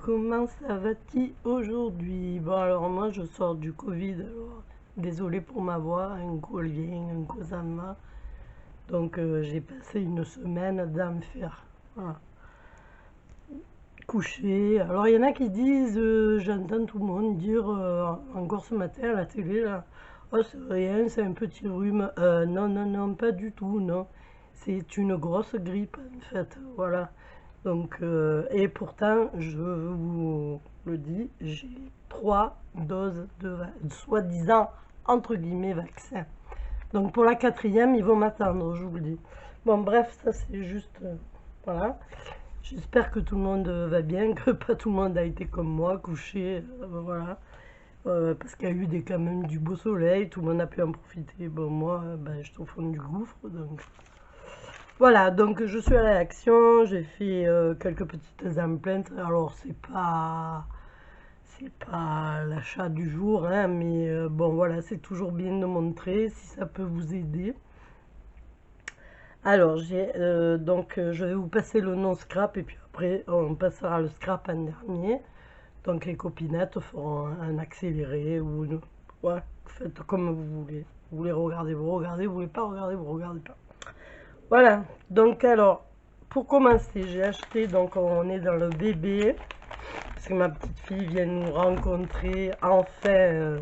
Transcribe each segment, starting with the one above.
comment ça va-t-il aujourd'hui? Bon, alors moi je sors du Covid, alors désolé pour ma voix, un coup elle vient, un coup ça me va. Donc j'ai passé une semaine d'enfer. Voilà. Couché. Alors il y en a qui disent, j'entends tout le monde dire encore ce matin à la télé là, oh c'est rien, c'est un petit rhume. Non, non, non, pas du tout, non. C'est une grosse grippe en fait, voilà. Donc, et pourtant, je vous le dis, j'ai 3 doses de soi-disant, entre guillemets, vaccin. Donc pour la quatrième, ils vont m'attendre, je vous le dis. Bon, bref, ça c'est juste, voilà. J'espère que tout le monde va bien, que pas tout le monde a été comme moi, couché, voilà. Parce qu'il y a eu quand même du beau soleil, tout le monde a pu en profiter. Bon, moi, ben, je suis au fond du gouffre, donc voilà, donc je suis à l'action, j'ai fait quelques petites empreintes. Alors c'est pas l'achat du jour, hein, mais bon voilà, c'est toujours bien de montrer si ça peut vous aider. Alors je vais vous passer le non scrap et puis après on passera le scrap en dernier. Donc les copinettes feront un accéléré ou ouais, faites comme vous voulez. Vous voulez regarder, vous regardez, vous voulez pas regarder, vous regardez pas. Voilà, donc alors, pour commencer, j'ai acheté, donc on est dans le bébé, parce que ma petite fille vient nous rencontrer enfin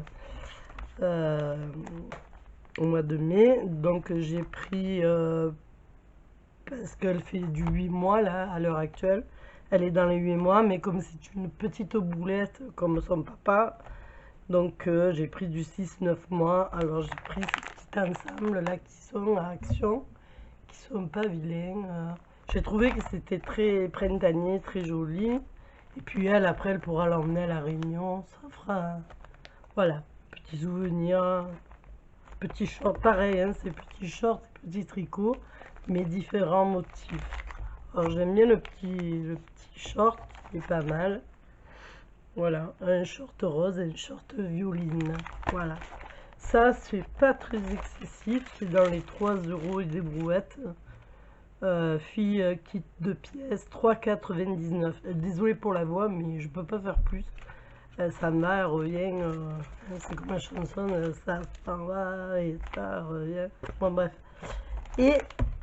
euh, au mois de mai. Donc j'ai pris, parce qu'elle fait du 8 mois là, à l'heure actuelle, elle est dans les 8 mois, mais comme c'est une petite boulette comme son papa, donc j'ai pris du 6-9 mois. Alors j'ai pris ces petits ensembles là qui sont à Action, qui sont pas vilains. J'ai trouvé que c'était très printanier, très joli. Et puis elle, après, elle pourra l'emmener à la Réunion. Ça fera, voilà, petit souvenir. Petits shorts, pareil, hein, ces petits shorts, ces petits tricots, mais différents motifs. Alors j'aime bien le petit short, qui est pas mal. Voilà, un short rose et un short violine. Voilà. Ça, c'est pas très excessif, c'est dans les 3 euros et des brouettes. Fille kit de pièces, 3,99. Désolée pour la voix, mais je peux pas faire plus. Ça va, elle revient. C'est comme la chanson, ça s'en va et ça revient. Bon, bref. Et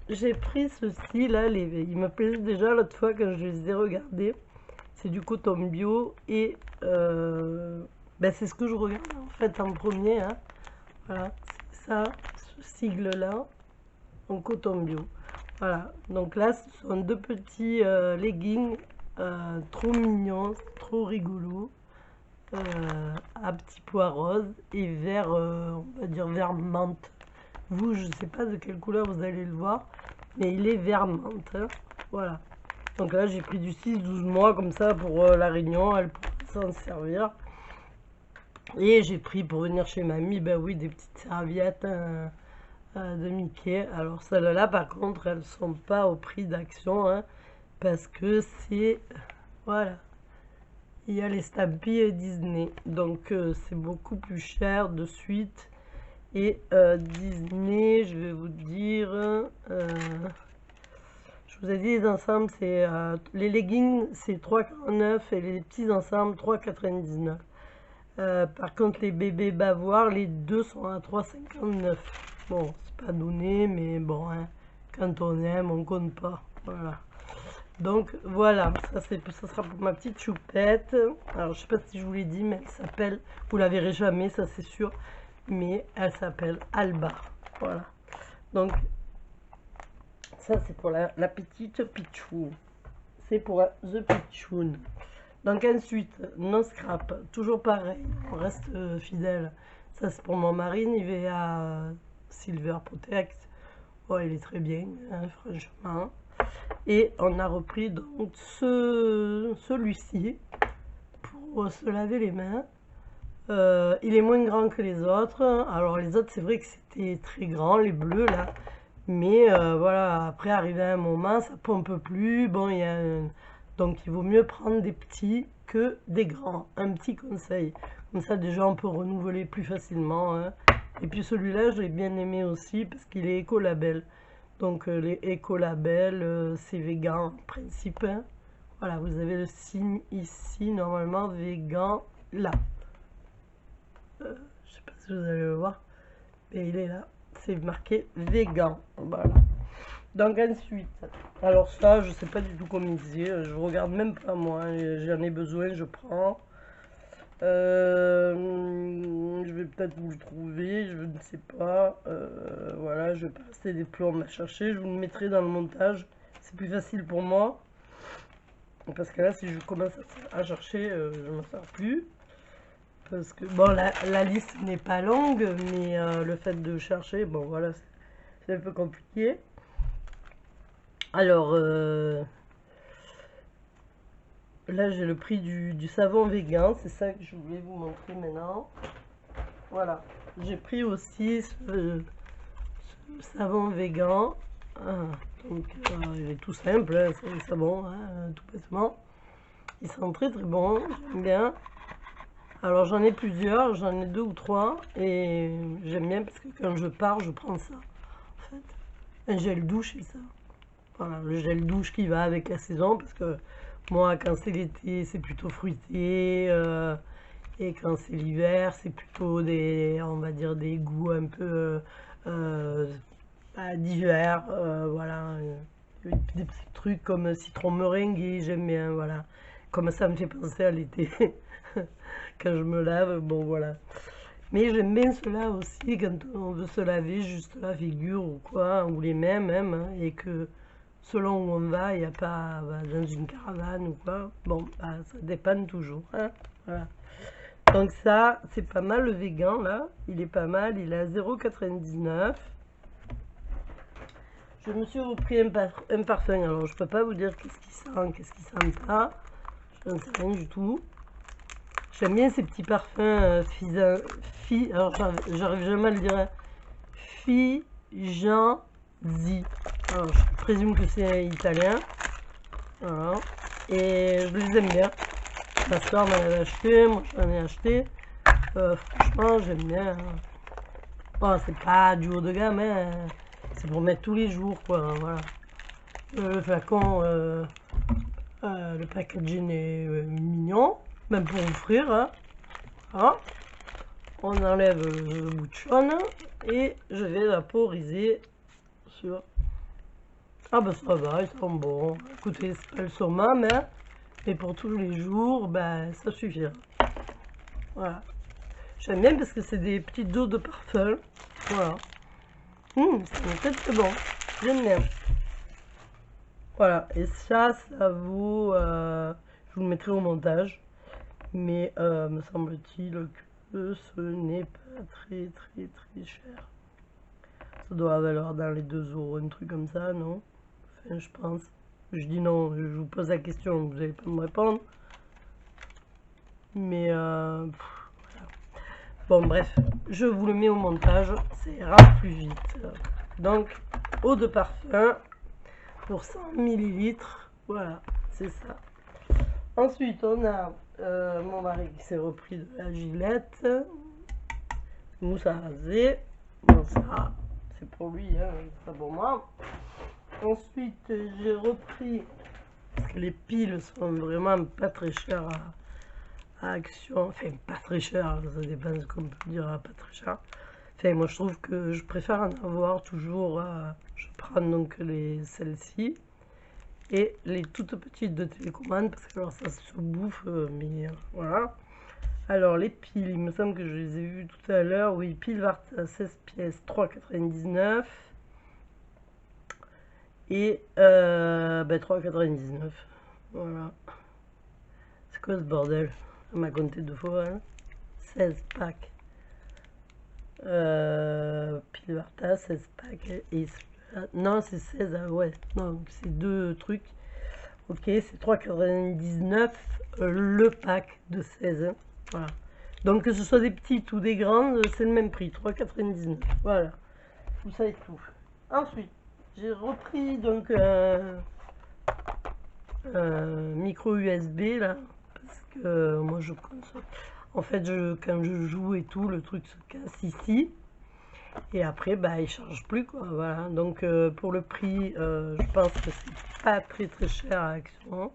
j'ai pris ceci là, il me plaisait déjà l'autre fois quand je les ai regardés. C'est du coton bio et ben, c'est ce que je regarde en fait en premier. Hein. Voilà, c'est ça, ce sigle là, en coton bio. Voilà, donc là, ce sont 2 petits leggings trop mignons, trop rigolos, à petits pois roses et vert, on va dire vert menthe. Vous, je ne sais pas de quelle couleur vous allez le voir, mais il est vert menthe. Hein. Voilà. Donc là, j'ai pris du 6-12 mois comme ça pour la Réunion, elle pourra s'en servir. Et j'ai pris pour venir chez mamie, ben oui, des petites serviettes. De Mickey. Alors celles-là par contre elles sont pas au prix d'Action hein, parce que c'est voilà, il y a les Stampy Disney donc c'est beaucoup plus cher de suite. Et Disney, je vais vous dire, je vous ai dit les ensembles, c'est les leggings c'est 3,49 et les petits ensembles 3,99. Par contre, les bébés bavoirs, les deux sont à 3,59. Bon, c'est pas donné, mais bon, hein, quand on aime, on compte pas. Voilà. Donc voilà, ça sera pour ma petite choupette. Alors, je sais pas si je vous l'ai dit, mais elle s'appelle, vous la verrez jamais, ça c'est sûr, mais elle s'appelle Alba. Voilà. Donc, ça c'est pour la petite Pichou. C'est pour The Pichoun. Donc ensuite, non scrap, toujours pareil, on reste fidèle. Ça c'est pour mon mari, Nivea Silver Protect. Oh, il est très bien, hein, franchement. Et on a repris donc celui-ci pour se laver les mains. Il est moins grand que les autres. Alors les autres, c'est vrai que c'était très grand, les bleus là. Mais voilà, après arrivé à un moment, ça pompe plus. Bon, donc il vaut mieux prendre des petits que des grands. Un petit conseil. Comme ça, déjà, on peut renouveler plus facilement. Hein. Et puis celui-là, je l'ai bien aimé aussi parce qu'il est écolabel. Donc les écolabels, c'est vegan en principe. Hein. Voilà, vous avez le signe ici, normalement, vegan, là. Je sais pas si vous allez le voir, mais il est là. C'est marqué vegan. Voilà. Donc ensuite, alors ça, je sais pas du tout comment c'est, je regarde même pas moi, j'en ai besoin, je prends. Je vais peut-être vous le trouver, je ne sais pas. Voilà, je vais pas rester des plombs à chercher, je vous le mettrai dans le montage. C'est plus facile pour moi. Parce que là, si je commence à chercher, je ne m'en sers plus. Parce que, bon, la liste n'est pas longue, mais le fait de chercher, bon, voilà, c'est un peu compliqué. Alors, là, j'ai le prix du savon vegan, c'est ça que je voulais vous montrer maintenant. Voilà, j'ai pris aussi ce savon vegan. Ah, donc, il est tout simple, hein, c'est le savon, hein, tout bêtement. Il sent très très bon, j'aime bien. Alors j'en ai plusieurs, j'en ai 2 ou 3 et j'aime bien parce que quand je pars, je prends ça. En fait, un gel douche et ça. Voilà, le gel douche qui va avec la saison parce que moi, quand c'est l'été, c'est plutôt fruité et quand c'est l'hiver, c'est plutôt des, on va dire, des goûts un peu d'hiver. Voilà, des petits trucs comme citron meringué, j'aime bien. Voilà, comme ça me fait penser à l'été. Quand je me lave, bon voilà. Mais j'aime bien cela aussi quand on veut se laver juste la figure ou quoi, ou les mains même, hein, et que selon où on va, il n'y a pas dans une caravane ou quoi. Bon, bah, ça dépend toujours. Hein, voilà. Donc ça, c'est pas mal le vegan là. Il est pas mal, il est à 0,99. Je me suis repris un parfum. Alors je peux pas vous dire qu'est-ce qui sent, qu'est-ce qui sent pas. Je n'en sais rien du tout. J'aime bien ces petits parfums alors j'arrive jamais à le dire, hein. Figenzi. Alors je présume que c'est italien. Voilà. Et je les aime bien. Ma soeur m'en avait acheté, moi j'en ai acheté. Franchement, j'aime bien. Bon, c'est pas du haut de gamme, hein. C'est pour mettre tous les jours, quoi. Voilà. Le flacon, le packaging est mignon. Même pour offrir, hein. Voilà. On enlève le bout de chaîne et je vais vaporiser sur. Ah bah ça va, ils sont bons. Écoutez, c'est pas le summum, hein, mais pour tous les jours, ben ça suffira. Voilà. J'aime bien parce que c'est des petites doses de parfum. Voilà. C'est très bon. J'aime bien. Voilà. Et ça vaut. Je vous le mettrai au montage. Mais me semble-t-il que ce n'est pas très cher. Ça doit valoir dans les 2 euros, un truc comme ça, non? Enfin, je pense. Je dis non, je vous pose la question, vous n'allez pas me répondre. Mais voilà. Bon, bref, je vous le mets au montage, ça ira plus vite. Donc, eau de parfum pour 100 ml. Voilà, c'est ça. Ensuite, on a mon mari qui s'est repris de la Gillette, mousse à raser. Bon, ça, c'est pour lui, hein, c'est pas pour moi. Ensuite, j'ai repris, parce que les piles sont vraiment pas très chères à Action. Enfin, pas très chères, ça dépend de ce qu'on peut dire, pas très cher. Enfin, moi, je trouve que je préfère en avoir toujours. Je prends donc celles-ci. Et les toutes petites de télécommande, parce que alors ça se bouffe, mais voilà. Alors les piles, il me semble que je les ai vues tout à l'heure. Oui, pile Varta 16 pièces, 3,99. Et 3,99. Voilà. C'est quoi ce bordel? Ça m'a compté 2 fois, hein. 16 packs. Pile Varta, 16 packs. Et non, c'est 16, ouais. Non, c'est 2 trucs. Ok, c'est 3,99 le pack de 16. Hein. Voilà. Donc que ce soit des petites ou des grandes, c'est le même prix, 3,99. Voilà. Vous savez tout. Ensuite, j'ai repris donc un micro USB là. Parce que moi je consomme. En fait, quand je joue et tout, le truc se casse ici. Et après, bah, il charge plus, quoi. Voilà. Donc, pour le prix, je pense que c'est pas très cher à Action.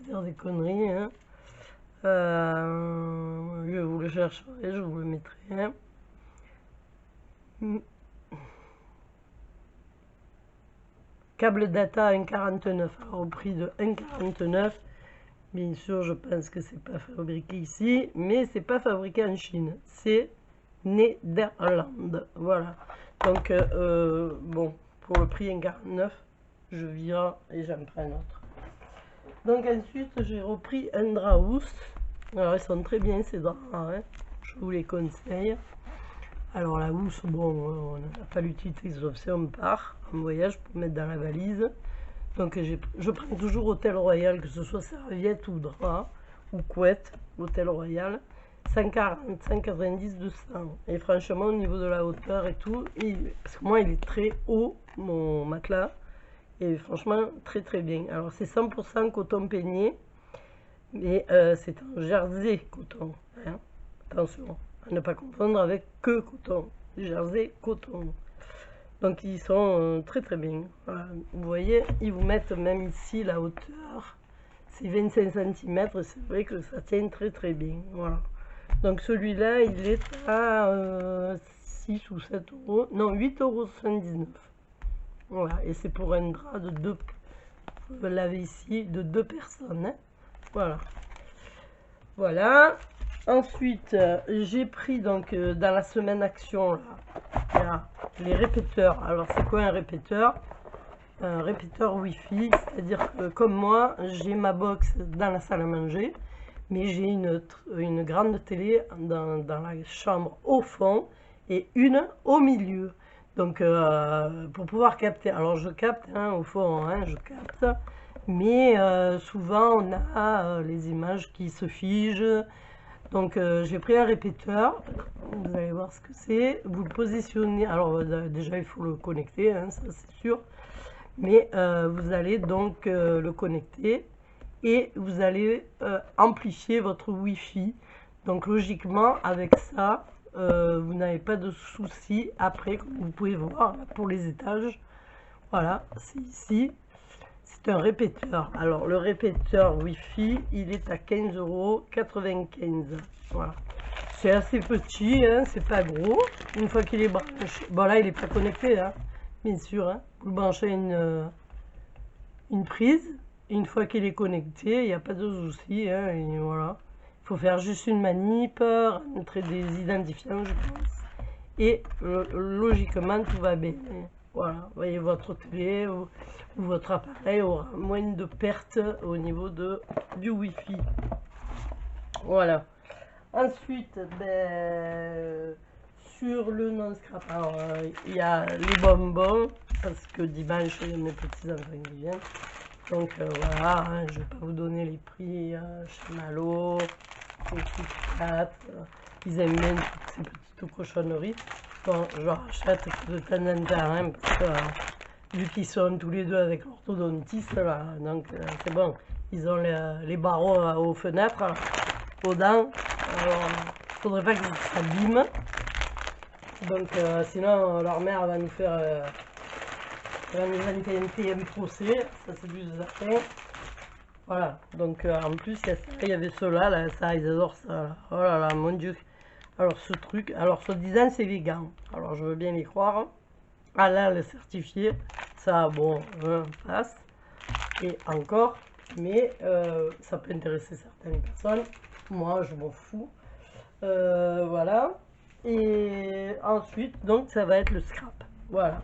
dire des conneries, hein. Je vous le chercherai, je vous le mettrai, hein. Câble data 1,49, alors au prix de 1,49. Bien sûr, je pense que c'est pas fabriqué ici, mais c'est pas fabriqué en Chine, c'est Néderlande. Voilà. Donc, bon, pour le prix 1,49, je vire et j'en prends un autre. Donc ensuite, j'ai repris un drap housse. Alors, ils sont très bien ces draps, hein. Je vous les conseille. Alors, la housse, bon, on n'a pas l'utilité, sauf si on part en voyage pour mettre dans la valise. Donc, je prends toujours Hôtel Royal, que ce soit serviette ou drap, ou couette, Hôtel Royal. 140, 190, 200. Et franchement, au niveau de la hauteur et tout, parce que moi, il est très haut, mon matelas. Et franchement, très très bien. Alors, c'est 100% coton peigné. Mais c'est un jersey coton. Hein. Attention, à ne pas confondre avec que coton. Jersey coton. Donc, ils sont très très bien. Voilà. Vous voyez, ils vous mettent même ici la hauteur. C'est 25 cm. Et c'est vrai que ça tient très très bien. Voilà. Donc celui-là, il est à 6 ou 7 euros. Non, 8,79 €. Voilà, et c'est pour un drap de 2. Vous l'avez ici, de 2 personnes. Hein. Voilà. Voilà. Ensuite, j'ai pris donc dans la semaine action, là, les répéteurs. Alors, c'est quoi un répéteur? Un répéteur Wi-Fi, c'est-à-dire que comme moi, j'ai ma box dans la salle à manger. Mais j'ai une grande télé dans la chambre au fond et une au milieu. Donc, pour pouvoir capter, alors je capte hein, au fond, hein, je capte, mais souvent on a les images qui se figent. Donc, j'ai pris un répéteur, vous allez voir ce que c'est. Vous le positionnez, alors déjà il faut le connecter, hein, ça c'est sûr, mais vous allez donc le connecter. Et vous allez amplifier votre Wi-Fi. Donc logiquement, avec ça, vous n'avez pas de soucis après, comme vous pouvez voir pour les étages. Voilà, c'est ici. C'est un répéteur. Alors le répéteur Wi-Fi, il est à 15,95 €. Voilà. C'est assez petit, hein, c'est pas gros. Une fois qu'il est branché, bon là il n'est pas connecté, hein, bien sûr. Hein. Vous le branchez à une prise. Une fois qu'il est connecté, il n'y a pas de souci. Hein, et voilà. Il faut faire juste une manip, rentrer des identifiants, je pense. Et logiquement, tout va bien. Voilà. Vous voyez, votre télé ou votre appareil aura moins de pertes au niveau du Wi-Fi. Voilà. Ensuite, ben, sur le non-scrap, alors il y a les bonbons, parce que dimanche, il y a mes petits-enfants qui viennent. Donc voilà, hein, je ne vais pas vous donner les prix chez Malo, les Kit-Kat, ils aiment bien toutes ces petites cochonneries. Bon, je rachète de temps en temps, hein, parce que vu qu'ils sont tous les deux avec l'orthodontiste, là, donc c'est bon, ils ont les barreaux aux fenêtres, aux dents, alors il ne faudrait pas qu'ils s'abîment. Donc sinon leur mère va nous faire... on nous a fait un procès, ça c'est plus certain. Voilà, donc en plus il y avait ceux-là, là, ça ils adorent ça. Là. Oh là là, mon dieu. Alors ce truc, alors soi-disant c'est vegan. Alors je veux bien les croire. Ah là, le certifié, ça bon, passe. Et encore, mais ça peut intéresser certaines personnes. Moi je m'en fous. Voilà. Et ensuite, donc ça va être le scrap. Voilà.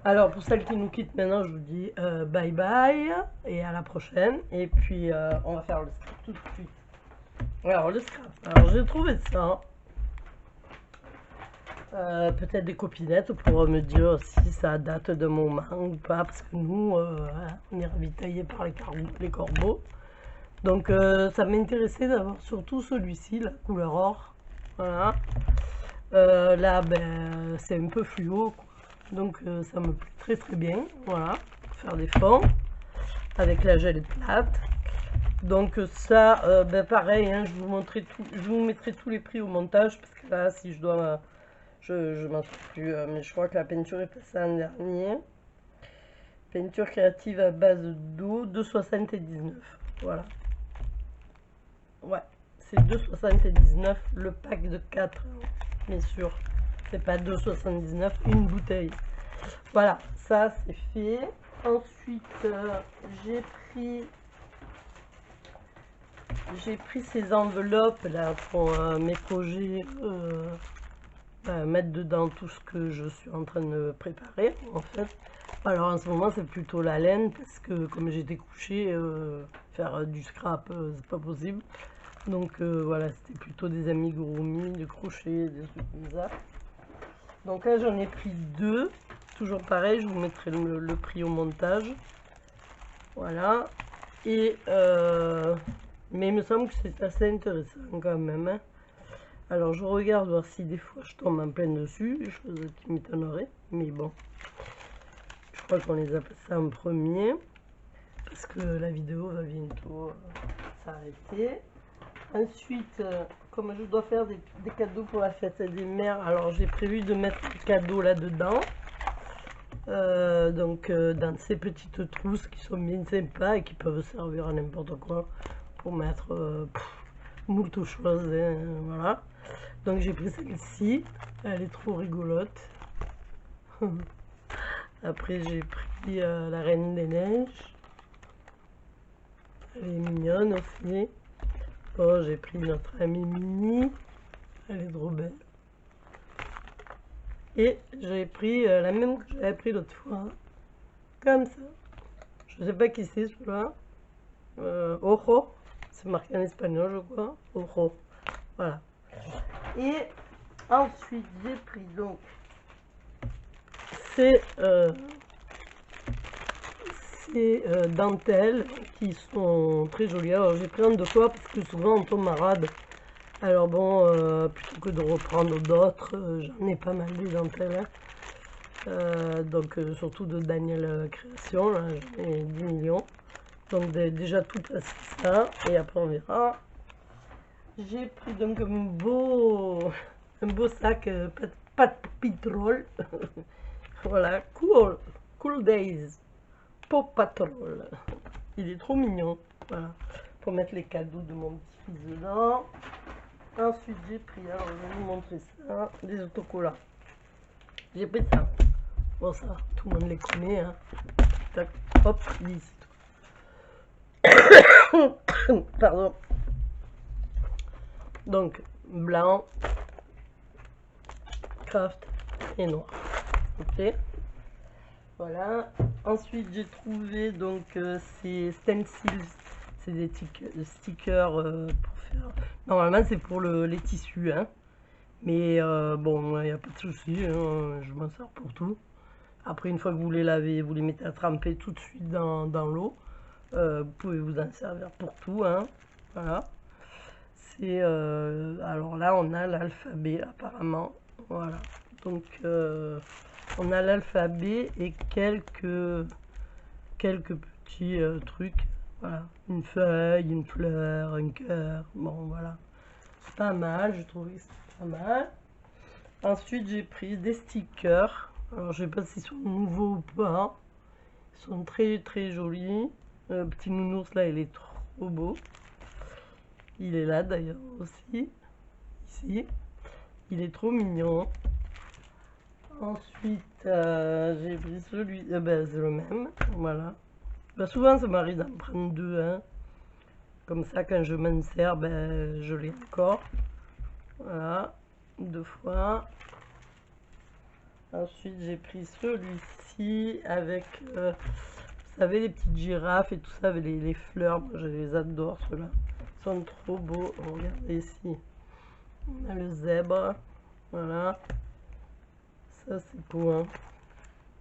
Alors, pour celles qui nous quittent maintenant, je vous dis bye bye et à la prochaine. Et puis, on va faire le scrap tout de suite. Alors, le scrap. Alors, j'ai trouvé ça. Peut-être des copinettes pour me dire si ça date d'un moment ou pas. Parce que nous, on est ravitaillés par les corbeaux. Donc, ça m'intéressait d'avoir surtout celui-ci, la couleur or. Voilà. Là, ben, c'est un peu fluo, quoi. Donc ça me plaît très très bien, voilà, pour faire des fonds avec la gel plate. Donc ça, ben pareil, hein, je vous mettrai tous les prix au montage, parce que là, si je dois, je m'en souviens plus, mais je crois que la peinture est passée en dernier. Peinture créative à base d'eau, 2,79 €. Voilà. Ouais, c'est 2,79 le pack de 4, bien sûr. C'est pas 2,79 une bouteille. Voilà, ça c'est fait. Ensuite, j'ai pris ces enveloppes là pour mes projets, mettre dedans tout ce que je suis en train de préparer en fait. Alors en ce moment c'est plutôt la laine parce que comme j'étais couchée, faire du scrap c'est pas possible. Donc voilà, c'était plutôt des amigurumi, du crochet, des trucs comme ça. Donc là j'en ai pris deux, toujours pareil, je vous mettrai le prix au montage. Voilà. Et mais il me semble que c'est assez intéressant quand même, hein. Alors je regarde voir si des fois je tombe en plein dessus, chose qui m'étonnerait, mais bon. Je crois qu'on les a passés en premier, parce que la vidéo va bientôt s'arrêter. Ensuite, comme je dois faire des cadeaux pour la fête des mères, alors j'ai prévu de mettre des cadeaux là-dedans. Donc dans ces petites trousses qui sont bien sympas et qui peuvent servir à n'importe quoi pour mettre moult choses, hein, voilà. Donc j'ai pris celle-ci, elle est trop rigolote. Après j'ai pris la Reine des Neiges, elle est mignonne aussi. Bon, j'ai pris notre amie Mini, elle est trop belle. Et j'ai pris la même que j'avais pris l'autre fois, hein, comme ça. Je sais pas qui c'est celui-là. Ojo, c'est marqué en espagnol je crois. Ojo, voilà. Et ensuite j'ai pris donc ces dentelles qui sont très jolies. Alors j'ai pris un de fois parce que souvent on tombe malade. Alors bon, plutôt que de reprendre d'autres, j'en ai pas mal des dentelles, hein. Donc surtout de Daniel Création, là j'en ai 10 millions. Donc déjà tout passer ça et après on verra. J'ai pris donc un beau sac pas de pétrole. Voilà, cool days, Paw Patrol. Il est trop mignon. Voilà, pour mettre les cadeaux de mon petit-fils dedans. Ensuite j'ai pris, alors je vais vous montrer ça, des autocollants. J'ai pris ça. Bon ça, tout le monde les connaît, hein. Tac, hop, lisse. Pardon. Donc blanc, craft et noir. Ok. Voilà. Ensuite j'ai trouvé donc ces stencils, c'est des stickers pour faire. Normalement c'est pour les tissus, hein. Mais bon, il n'y a pas de souci, hein, je m'en sers pour tout. Après une fois que vous les lavez, vous les mettez à tremper tout de suite dans l'eau. Vous pouvez vous en servir pour tout, hein. Voilà. C'est alors là on a l'alphabet apparemment. Voilà. Donc on a l'alphabet et quelques petits trucs. Voilà. Une feuille, une fleur, un cœur. Bon voilà. C'est pas mal, je trouvais que c'était pas mal. Ensuite j'ai pris des stickers. Alors je sais pas s'ils sont nouveaux ou pas. Ils sont très très jolis. Le petit nounours là il est trop beau. Il est là d'ailleurs aussi. Ici. Il est trop mignon. Ensuite j'ai pris celui. Ben, c'est le même. Voilà. Ben, souvent ça m'arrive d'en prendre deux, hein. Comme ça quand je m'en sers, ben, je l'ai encore. Voilà. Deux fois. Ensuite j'ai pris celui-ci avec vous savez les petites girafes et tout ça avec les fleurs. Moi je les adore ceux-là, ils sont trop beaux. Regardez ici, on a le zèbre, voilà, ça c'est beau, hein.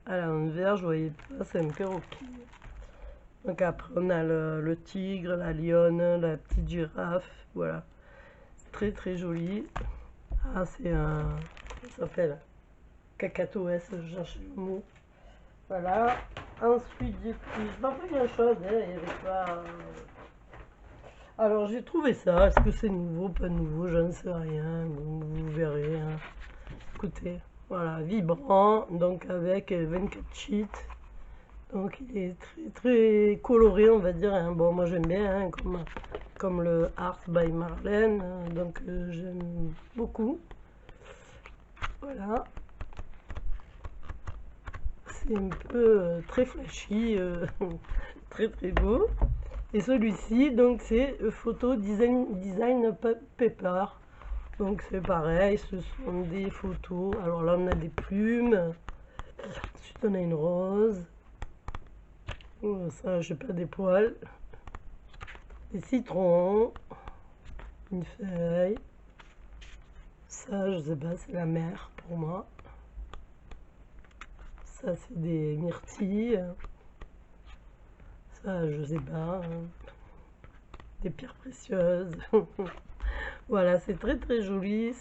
À l'envers je voyais pas, c'est un perroquet. Donc après on a le tigre, la lionne, la petite girafe, voilà, c'est très très joli. Ah c'est un, comment ça s'appelle, cacatoès, je cherche le mot. Voilà. Ensuite j'ai pris, je n'en pris grand chose, hein, il y avait pas. Alors j'ai trouvé ça, est-ce que c'est nouveau, pas nouveau, je ne sais rien, vous verrez, hein. Écoutez, voilà, vibrant, donc avec 24 sheets, Donc il est très très coloré, on va dire, hein. Bon, moi j'aime bien, hein, comme le Art by Marlène, donc j'aime beaucoup. Voilà, c'est un peu très flashy, très très beau. Et celui-ci, donc c'est Photo Design Paper. Donc c'est pareil, ce sont des photos. Alors là on a des plumes, ensuite on a une rose. Oh, ça, j'ai pas des poils. Des citrons, une feuille. Ça, je sais pas, c'est la mer pour moi. Ça, c'est des myrtilles. Ça, je sais pas, hein. Des pierres précieuses. Voilà, c'est très très joli.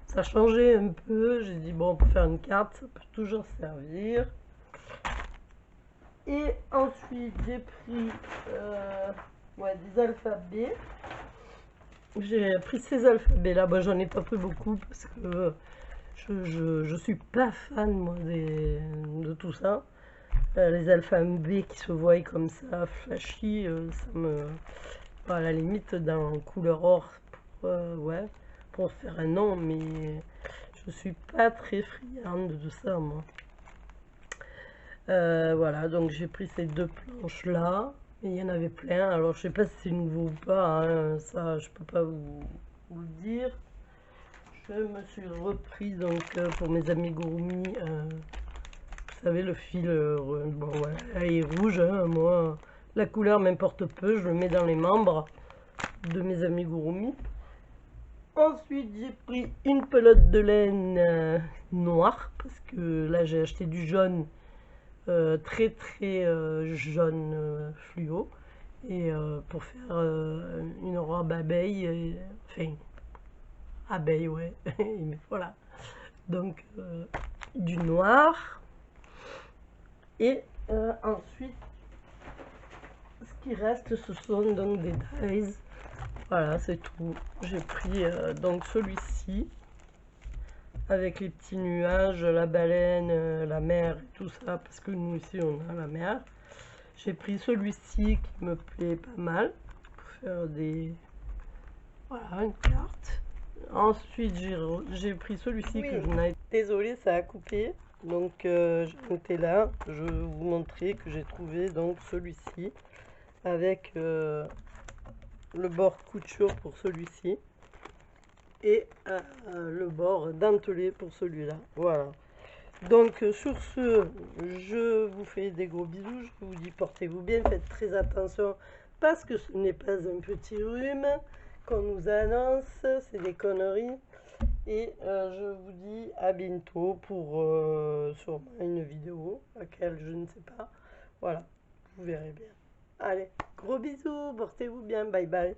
Ça changeait un peu. J'ai dit, bon, pour faire une carte, ça peut toujours servir. Et ensuite, j'ai pris ouais, des alphabets. J'ai pris ces alphabets-là. Bon, j'en ai pas pris beaucoup parce que je suis pas fan, moi, de tout ça. Les alphabets qui se voient comme ça, flashy, ça me... Bon, à la limite, dans couleur or, ouais, pour faire un nom, mais je suis pas très friande de ça, moi. Voilà, donc j'ai pris ces deux planches là, et il y en avait plein. Alors je sais pas si c'est nouveau ou pas, hein, ça je peux pas vous le dire. Je me suis repris donc pour mes amigurumi, vous savez le fil, bon ouais, il est rouge, hein, moi la couleur m'importe peu, je le mets dans les membres de mes amigurumi. Ensuite j'ai pris une pelote de laine noire, parce que là j'ai acheté du jaune. Très très jaune fluo, et pour faire une robe abeille, enfin abeille, ouais. Mais voilà, donc du noir. Et ensuite ce qui reste, ce sont donc des dies. Voilà, c'est tout. J'ai pris donc celui-ci avec les petits nuages, la baleine, la mer et tout ça, parce que nous ici on a la mer. J'ai pris celui-ci qui me plaît pas mal pour faire des... Voilà, une carte. Ensuite j'ai pris celui-ci que je n'ai... Désolée, ça a coupé. Donc j'étais là, je vais vous montrer que j'ai trouvé donc celui-ci avec le bord couture pour celui-ci et le bord dentelé pour celui-là. Voilà. Donc sur ce, je vous fais des gros bisous, je vous dis portez-vous bien, faites très attention parce que ce n'est pas un petit rhume qu'on nous annonce, c'est des conneries. Et je vous dis à bientôt pour sûrement une vidéo, laquelle je ne sais pas. Voilà, vous verrez bien. Allez, gros bisous, portez-vous bien, bye bye.